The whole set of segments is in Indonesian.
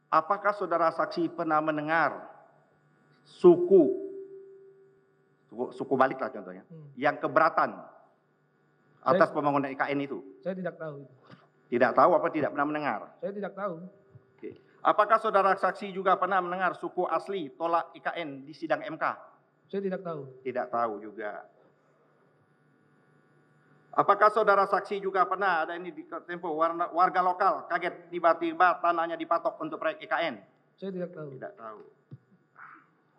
Apakah saudara saksi pernah mendengar suku balik lah contohnya, yang keberatan atas pembangunan IKN itu? Saya tidak tahu. Tidak tahu apa tidak pernah mendengar? Saya tidak tahu. Oke. Apakah saudara saksi juga pernah mendengar suku asli tolak IKN di sidang MK? Saya tidak tahu. Tidak tahu juga. Apakah saudara saksi juga pernah ada ini di Tempo warga lokal kaget tiba-tiba tanahnya dipatok untuk proyek IKN? Saya tidak tahu. Tidak tahu.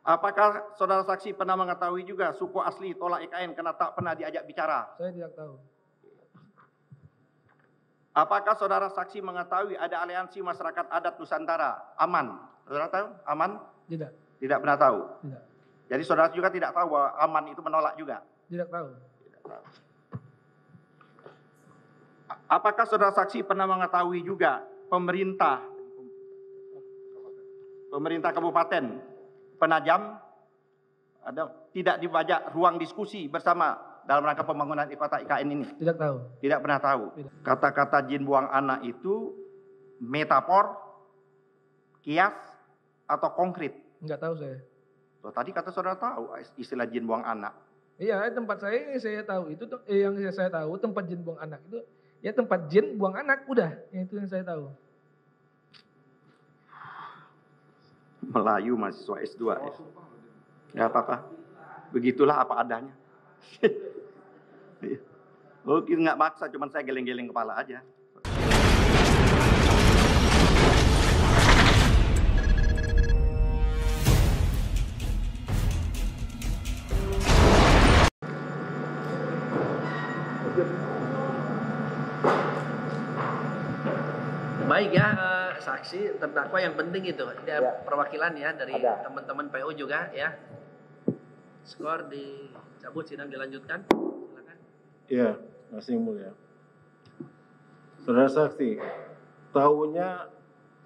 Apakah saudara saksi pernah mengetahui juga suku asli tolak IKN karena tak pernah diajak bicara? Saya tidak tahu. Apakah saudara saksi mengetahui ada aliansi masyarakat adat Nusantara, AMAN? Saudara tahu AMAN? Tidak. Tidak pernah tahu? Tidak. Jadi saudara juga tidak tahu bahwa AMAN itu menolak juga? Tidak tahu. Tidak tahu. Apakah saudara saksi pernah mengetahui juga pemerintah kabupaten Penajam tidak dibajak ruang diskusi bersama dalam rangka pembangunan kota IKN ini? Tidak tahu. Tidak pernah tahu. Kata-kata jin buang anak itu metafor, kias, atau konkret? Enggak tahu saya. Loh, tadi kata saudara tahu istilah jin buang anak. Iya, tempat saya ini saya tahu itu yang saya tahu tempat jin buang anak itu ya tempat jin buang anak udah, itu yang saya tahu. Melayu mahasiswa S2 ya. Ya apa-apa. Begitulah apa adanya. Mungkin nggak maksa, cuman saya geleng-geleng kepala aja. Baik ya, saksi terdakwa yang penting itu ada perwakilan ya dari teman-teman PO juga ya. Skor dicabut, sidang dilanjutkan. Silakan. Iya, masih mulia. Saudara saksi, tahunya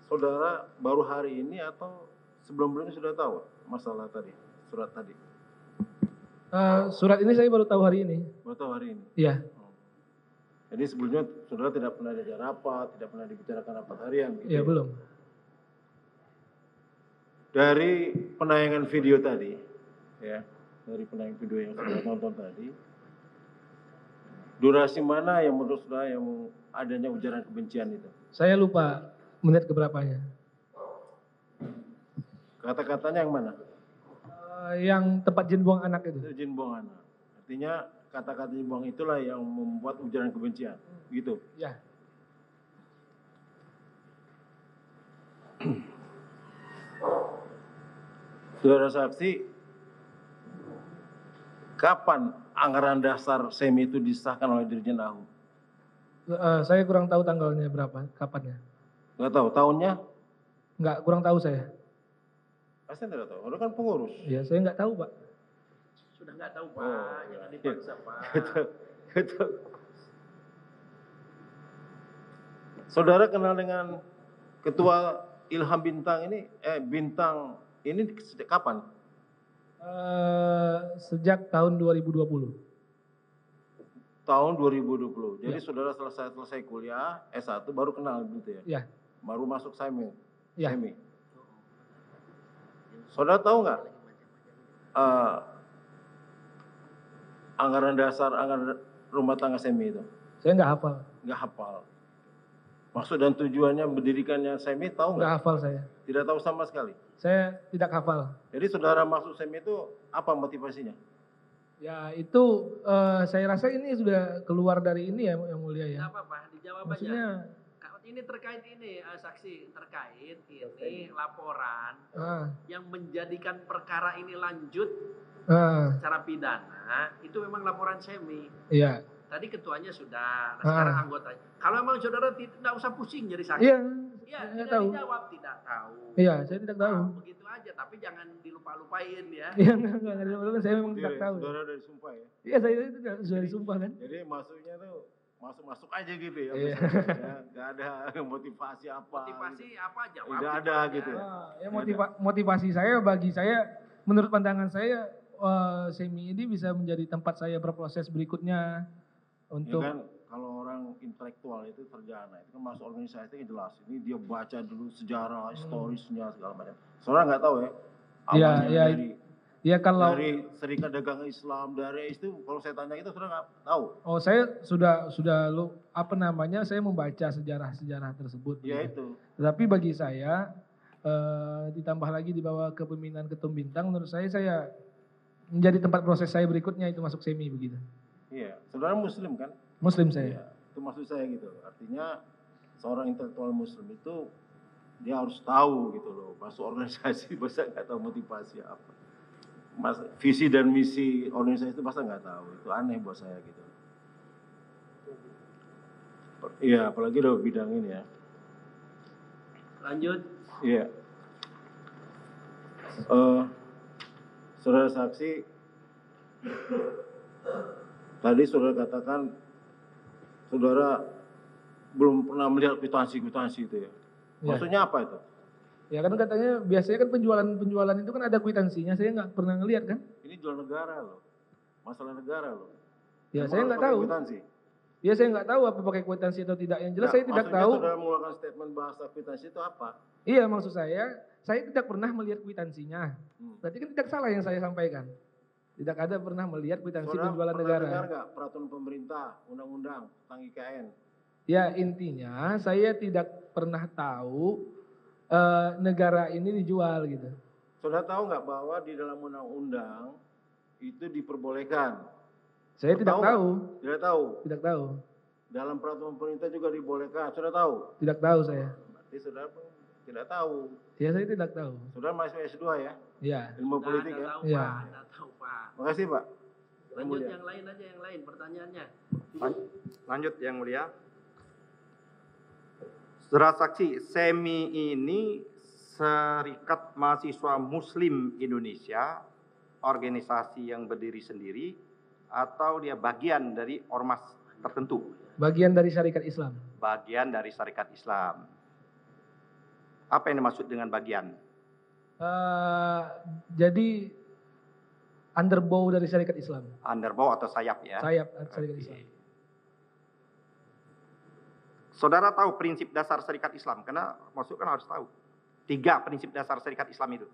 saudara baru hari ini atau sebelum-sebelumnya sudah tahu masalah tadi, surat tadi? Surat ini saya baru tahu hari ini. Baru tahu hari ini? Iya. Jadi sebelumnya saudara tidak pernah diajak rapat, tidak pernah dibicarakan rapat harian? Gitu Iya, ya? belum. Dari penayangan video tadi, ya, dari penayangan video yang saudara tonton tadi, durasi mana yang menurut saudara yang adanya ujaran kebencian itu? Saya lupa menit keberapanya. Kata-katanya yang mana? Yang tempat jin buang anak itu. Itu jin buang anak. Artinya kata-kata jin buang itulah yang membuat ujaran kebencian, gitu? Ya. Saudara saksi, kapan anggaran dasar SEMI itu disahkan oleh Dirjen AHU? Saya kurang tahu tanggalnya berapa, kapannya. Nggak tahu, tahunnya? Nggak, kurang tahu saya. Pasti tidak tahu, Anda kan pengurus. Iya, saya nggak tahu, Pak. Sudah nggak tahu Pak, jangan dipaksa Pak. Gitu. Saudara kenal dengan Ketua Ilham Bintang ini, Bintang ini sejak kapan? Sejak tahun 2020. Tahun 2020. Jadi Ya. saudara selesai kuliah S1 baru kenal gitu ya? Ya. Baru masuk SEMI. Ya. SEMI. Saudara tahu nggak anggaran dasar, anggaran rumah tangga SEMI itu? Saya nggak hafal. Nggak hafal. Maksud dan tujuannya mendirikannya SEMI tahu Nggak nggak? hafal saya. Tidak tahu sama sekali. Saya tidak hafal. Jadi saudara masuk SEMI itu apa motivasinya? Ya itu saya rasa ini sudah keluar dari ini ya yang mulia ya. Nggak apa-apa, dijawab Maksudnya aja. Ini terkait ini, saksi terkait ini laporan yang menjadikan perkara ini lanjut secara pidana, itu memang laporan SEMI. Iya. Tadi ketuanya sudah, nah sekarang anggotanya. Kalau memang saudara tidak usah pusing jadi saksi. Iya, Iya, saya tidak tahu. dijawab, tidak tahu. Iya, saya tidak tahu. Nah, begitu aja, tapi jangan dilupa-lupain ya. Iya, enggak, saya memang tidak tahu. Saudara udah disumpah ya? Iya, saya itu sudah disumpah kan. Jadi masuknya tuh masuk aja gitu ya? Iya. Ya, nggak ada motivasi apa. Motivasi gitu. apa jawab. Tidak ada gitu ya? Ya motivasi saya bagi saya, menurut pandangan saya, SEMI ini bisa menjadi tempat saya berproses berikutnya untuk. Ya kan, kalau orang yang intelektual itu sarjana, itu kan masuk organisasi itu jelas. Ini dia baca dulu sejarah, historisnya segala macam. Saudara nggak tahu ya? Awalnya dari Serikat Dagang Islam, dari itu kalau saya tanya itu saudara nggak tahu? Oh, saya sudah saya membaca sejarah tersebut. Ya itu. Tetapi bagi saya ditambah lagi di bawah kepemimpinan Ketum Bintang, menurut saya menjadi tempat proses saya berikutnya itu masuk semi begitu. Iya, saudara Muslim kan? Muslim saya. Ya, itu maksud saya gitu. Artinya seorang intelektual Muslim itu dia harus tahu gitu loh, masuk organisasi masa nggak tahu motivasi apa. Visi dan misi organisasi itu masa nggak tahu, itu aneh buat saya gitu. Iya, apalagi udah bidang ini ya. Lanjut. Iya. Saudara saksi, tadi saudara katakan saudara belum pernah melihat kwitansi-kwitansi itu ya. Maksudnya apa itu? Ya kan katanya biasanya kan penjualan itu kan ada kwitansinya, saya nggak pernah ngelihat kan. Ini jual negara loh, masalah negara loh. Ya saya nggak tahu. Kwitansi? Ya saya nggak tahu apa pakai kwitansi atau tidak. Yang jelas saya tidak tahu. Saudara mengeluarkan statement bahasa kwitansi itu apa? Iya, maksud saya tidak pernah melihat kwitansinya. Berarti kan tidak salah yang saya sampaikan. Tidak ada pernah melihat kwitansi penjualan negara. Saudara pernah dengar nggak peraturan pemerintah, undang-undang tentang IKN? Ya intinya saya tidak pernah tahu negara ini dijual gitu. Saudara tahu nggak bahwa di dalam undang-undang itu diperbolehkan? Saya tidak tahu. Tidak tahu? Tidak tahu. Dalam peraturan pemerintah juga dibolehkan, saudara tahu? Tidak tahu saya. Berarti saudara tidak tahu. Ya saya tidak tahu. Saudara masih S2 ya? Iya. Ilmu politik ya? Iya. Tahu Pak. Makasih Pak. Lanjut yang lain aja, yang lain pertanyaannya. Lanjut yang mulia. Saudara saksi, SEMI ini Serikat Mahasiswa Muslim Indonesia, organisasi yang berdiri sendiri, atau dia bagian dari ormas tertentu? Bagian dari Syarikat Islam. Bagian dari Syarikat Islam. Apa yang dimaksud dengan bagian? Jadi underbow dari Syarikat Islam. Underbow atau sayap ya? Sayap Syarikat Islam. Saudara tahu prinsip dasar Syarikat Islam? Karena maksud kan harus tahu. 3 prinsip dasar Syarikat Islam itu.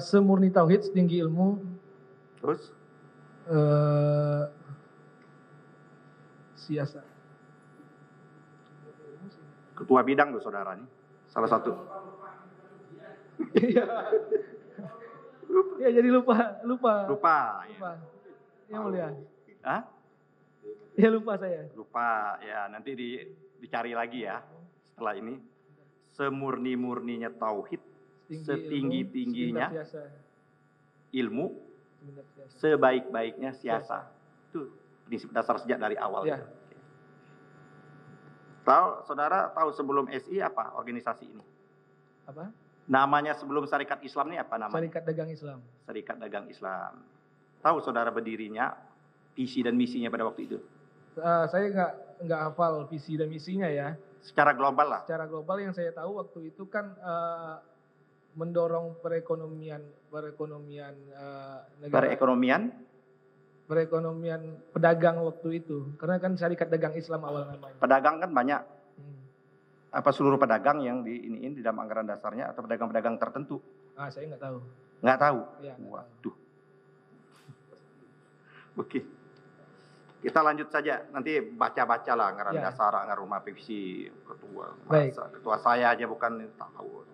Semurni tauhid, setinggi ilmu. Terus? Siasat. Ketua bidang loh saudara ini. Salah satu. Ya jadi lupa. Ya. Yang mulia. Hah? Ya lupa saya. Lupa ya, nanti dicari lagi ya setelah ini. Semurni-murninya tauhid, setinggi-tingginya ilmu, sebaik-baiknya siasa. Itu prinsip dasar sejak dari awal. Ya. Saudara tahu sebelum SI apa organisasi ini? Apa? Namanya sebelum Syarikat Islam ini apa namanya? Syarikat Dagang Islam. Syarikat Dagang Islam. Tahu saudara berdirinya, visi dan misinya pada waktu itu? Saya nggak hafal visi dan misinya ya. Secara global lah. Secara global yang saya tahu waktu itu kan mendorong perekonomian negara. Perekonomian pedagang waktu itu. Karena kan Syarikat Dagang Islam awal namanya. Pedagang kan banyak. Apa seluruh pedagang yang di dalam anggaran dasarnya atau pedagang-pedagang tertentu? Saya nggak tahu. Nggak tahu? Ya, Waduh. Oke. Kita lanjut saja. Nanti baca-baca lah anggaran dasar, anggaran rumah PVC, ketua. Ketua saya aja bukan tahu.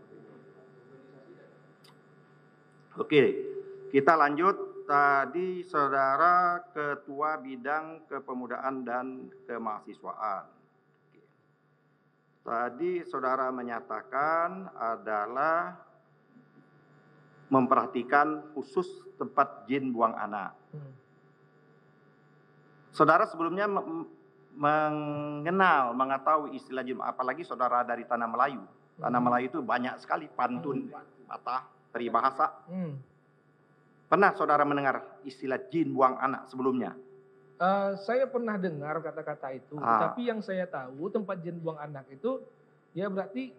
Oke. Kita lanjut. Tadi saudara ketua bidang kepemudaan dan kemahasiswaan. Tadi saudara menyatakan adalah memperhatikan khusus tempat jin buang anak. Saudara sebelumnya mengetahui istilah jin, apalagi saudara dari Tanah Melayu. Tanah Melayu itu banyak sekali pantun, patah, peribahasa. Pernah saudara mendengar istilah jin buang anak sebelumnya? Saya pernah dengar kata-kata itu, tapi yang saya tahu tempat jin buang anak itu ya berarti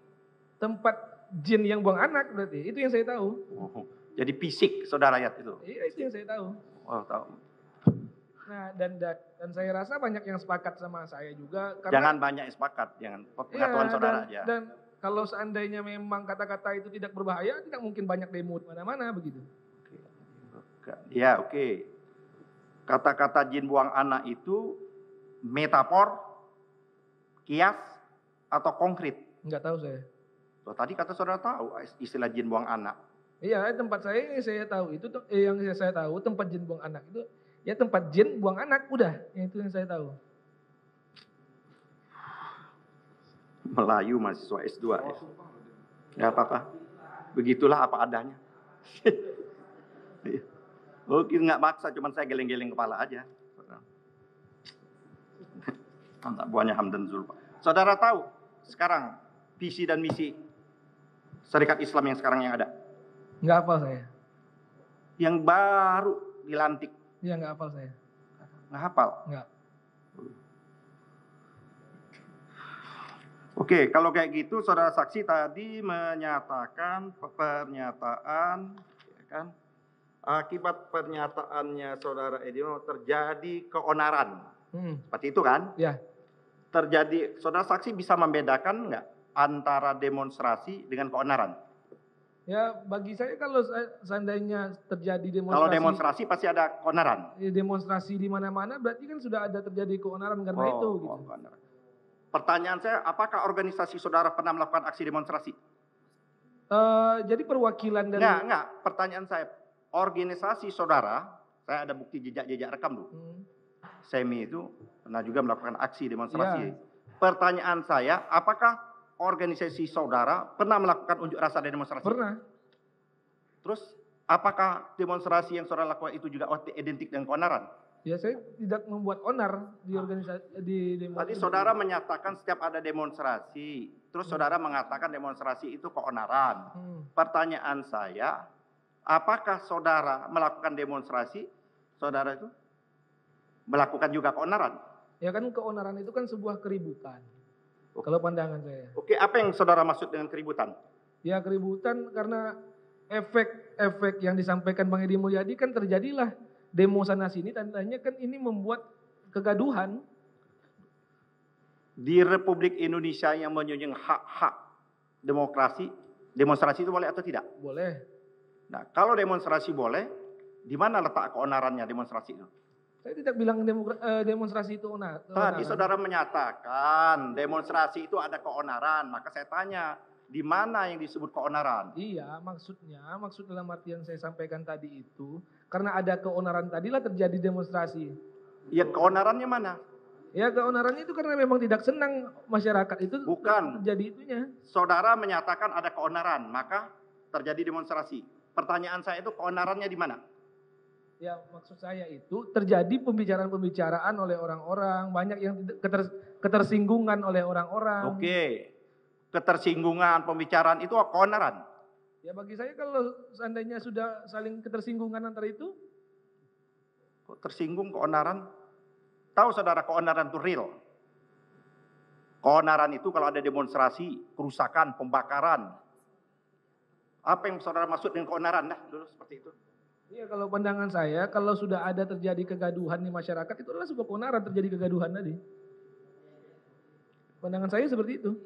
tempat jin yang buang anak berarti, itu yang saya tahu. Jadi fisik saudara lihat itu. Iya, itu yang saya tahu. Oh, tahu. Nah, dan saya rasa banyak yang sepakat sama saya juga. Jangan banyak yang sepakat, jangan pengetahuan saudara aja. Dan kalau seandainya memang kata-kata itu tidak berbahaya, tidak mungkin banyak demo di mana-mana begitu. Ya, oke. Kata-kata jin buang anak itu metafor, kias, atau konkret? Enggak tahu saya. Loh, tadi kata saudara tahu istilah jin buang anak. Iya, tempat saya tahu itu yang saya tahu tempat jin buang anak itu ya tempat jin buang anak, udah, yang itu yang saya tahu. Melayu mahasiswa S2 ya. Ya apa-apa. Begitulah apa adanya. Oke, nggak maksa, cuman saya geleng-geleng kepala aja. Mantap, buahnya Hamdan Zulfa. Saudara tahu sekarang visi dan misi Syarikat Islam yang sekarang yang ada? Nggak hafal saya. Yang baru dilantik? Iya, nggak hafal saya. Nggak hafal? Nggak. Oke, kalau kayak gitu saudara saksi tadi menyatakan pernyataan, ya kan? Akibat pernyataannya saudara Edimo terjadi keonaran. Seperti itu kan? Ya. Terjadi, saudara saksi bisa membedakan nggak antara demonstrasi dengan keonaran? Ya, bagi saya kalau seandainya terjadi demonstrasi. Kalau demonstrasi pasti ada keonaran. Demonstrasi di mana-mana berarti kan sudah ada terjadi keonaran karena itu. Gitu. Keonaran. Pertanyaan saya, apakah organisasi saudara pernah melakukan aksi demonstrasi? Jadi perwakilan dari. Enggak. Pertanyaan saya, organisasi saudara, saya ada bukti jejak rekam dulu. SEMI itu pernah juga melakukan aksi demonstrasi. Ya. Pertanyaan saya, apakah organisasi saudara pernah melakukan unjuk rasa dan demonstrasi? Pernah. Terus, apakah demonstrasi yang saudara lakukan itu juga identik dengan keonaran? Ya, saya tidak membuat onar di organisasi di demonstrasi. Tadi saudara menyatakan setiap ada demonstrasi, terus saudara mengatakan demonstrasi itu keonaran. Pertanyaan saya, apakah saudara melakukan demonstrasi, saudara itu melakukan juga keonaran? Ya kan keonaran itu kan sebuah keributan. Kalau pandangan saya. Oke, apa yang saudara maksud dengan keributan? Ya keributan karena efek yang disampaikan Bang Edi Mulyadi kan terjadilah demo sana sini, tandanya kan ini membuat kegaduhan. Di Republik Indonesia yang menunjukkan hak-hak demokrasi, demonstrasi itu boleh atau tidak? Boleh. Nah, kalau demonstrasi boleh, di mana letak keonarannya demonstrasi itu? Saya tidak bilang demonstrasi itu onar. Tadi saudara menyatakan demonstrasi itu ada keonaran, maka saya tanya, di mana yang disebut keonaran? Iya, maksud dalam artian saya sampaikan tadi itu, karena ada keonaran tadilah terjadi demonstrasi. Ya, keonarannya mana? Ya, keonarannya itu karena memang tidak senang masyarakat itu. Bukan. Terjadi itunya. Saudara menyatakan ada keonaran, maka terjadi demonstrasi. Pertanyaan saya itu keonarannya di mana? Ya, maksud saya itu terjadi pembicaraan-pembicaraan oleh orang-orang, banyak yang ketersinggungan oleh orang-orang. Oke. Ketersinggungan, pembicaraan itu keonaran. Ya bagi saya kalau seandainya sudah saling ketersinggungan antara itu. Kok tersinggung keonaran? Tahu saudara keonaran itu real. Keonaran itu kalau ada demonstrasi, kerusakan, pembakaran. Apa yang saudara maksud dengan keonaran? Nah, dulu seperti itu. Iya, kalau pandangan saya, kalau sudah ada terjadi kegaduhan di masyarakat, itu adalah sebuah keonaran terjadi kegaduhan tadi. Pandangan saya seperti itu.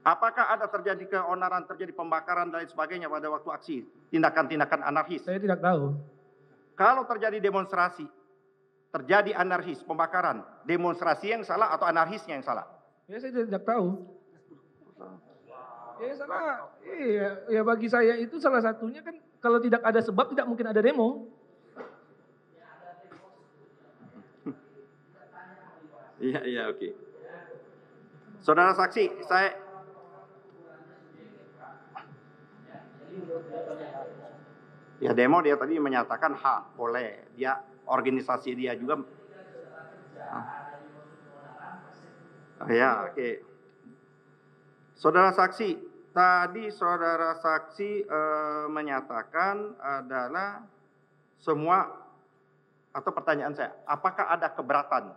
Apakah ada terjadi keonaran, terjadi pembakaran dan lain sebagainya pada waktu aksi? Tindakan-tindakan anarkis? Saya tidak tahu. Kalau terjadi demonstrasi, terjadi anarkis, pembakaran, demonstrasi yang salah atau anarkisnya yang salah? Ya, saya tidak tahu. Ya salah, iya, ya bagi saya itu salah satunya kan kalau tidak ada sebab tidak mungkin ada demo. Iya, oke. Saudara saksi, saya ya demo dia tadi menyatakan hak, boleh. Dia organisasi dia juga. Ya, oke. Saudara saksi, tadi saudara saksi menyatakan adalah semua, atau pertanyaan saya, apakah ada keberatan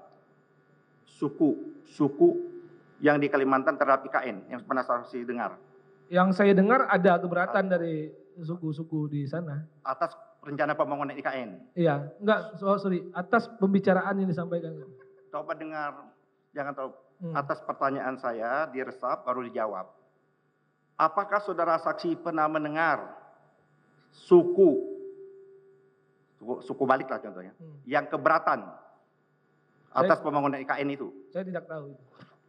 suku yang di Kalimantan terhadap IKN yang pernah saksi dengar? Yang saya dengar ada keberatan dari suku-suku di sana. Atas rencana pembangunan IKN. Iya, enggak, sorry, atas pembicaraan yang disampaikan. Coba dengar, jangan tahu. Atas pertanyaan saya diresap baru dijawab. Apakah saudara saksi pernah mendengar suku balik lah contohnya, yang keberatan atas pembangunan IKN itu? Saya tidak tahu itu.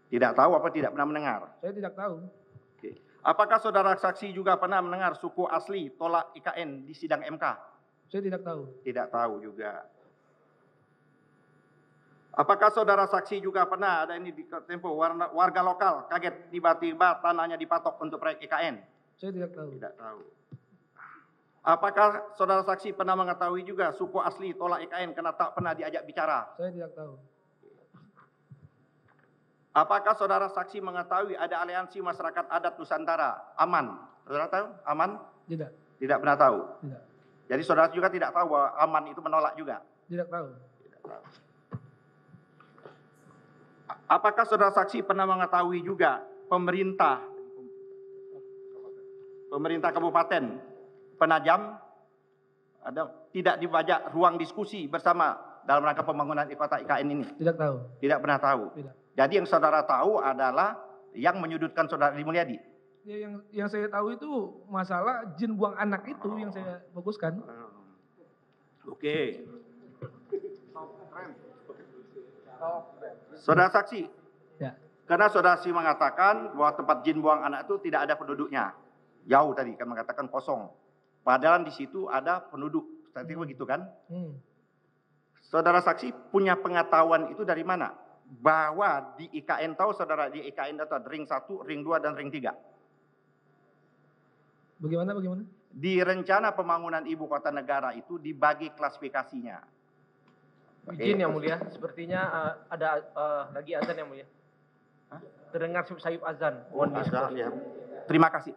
Tidak tahu apa tidak pernah mendengar? Saya tidak tahu. Oke. Apakah saudara saksi juga pernah mendengar suku asli tolak IKN di sidang MK? Saya tidak tahu. Tidak tahu juga. Apakah saudara saksi juga pernah ada ini di Tempo warga lokal kaget tiba-tiba tanahnya dipatok untuk proyek IKN? Saya tidak tahu. Tidak tahu. Apakah saudara saksi pernah mengetahui juga suku asli tolak IKN karena tak pernah diajak bicara? Saya tidak tahu. Apakah saudara saksi mengetahui ada aliansi masyarakat adat Nusantara, AMAN? Saudara tahu AMAN? Tidak. Tidak pernah tahu? Tidak. Jadi saudara juga tidak tahu bahwa AMAN itu menolak juga? Tidak tahu. Tidak tahu. Apakah saudara saksi pernah mengetahui juga pemerintah Kabupaten Penajam tidak dibajak ruang diskusi bersama dalam rangka pembangunan kota IKN ini? Tidak tahu. Tidak pernah tahu. Tidak. Jadi yang saudara tahu adalah yang menyudutkan saudara Edi Mulyadi. Ya, yang saya tahu itu masalah jin buang anak itu yang saya fokuskan. Oke. Saudara saksi. Ya. Karena saudara saksi mengatakan bahwa tempat jin buang anak itu tidak ada penduduknya. Jauh tadi kan mengatakan kosong. Padahal di situ ada penduduk. Tadi begitu kan? Saudara saksi punya pengetahuan itu dari mana? Bahwa di IKN tahu saudara di IKN itu ada ring 1, ring 2 dan ring 3. Bagaimana? Di rencana pembangunan ibu kota negara itu dibagi klasifikasinya. Izin yang mulia, sepertinya ada lagi azan yang mulia. Terdengar sayup azan. Ya. Terima kasih.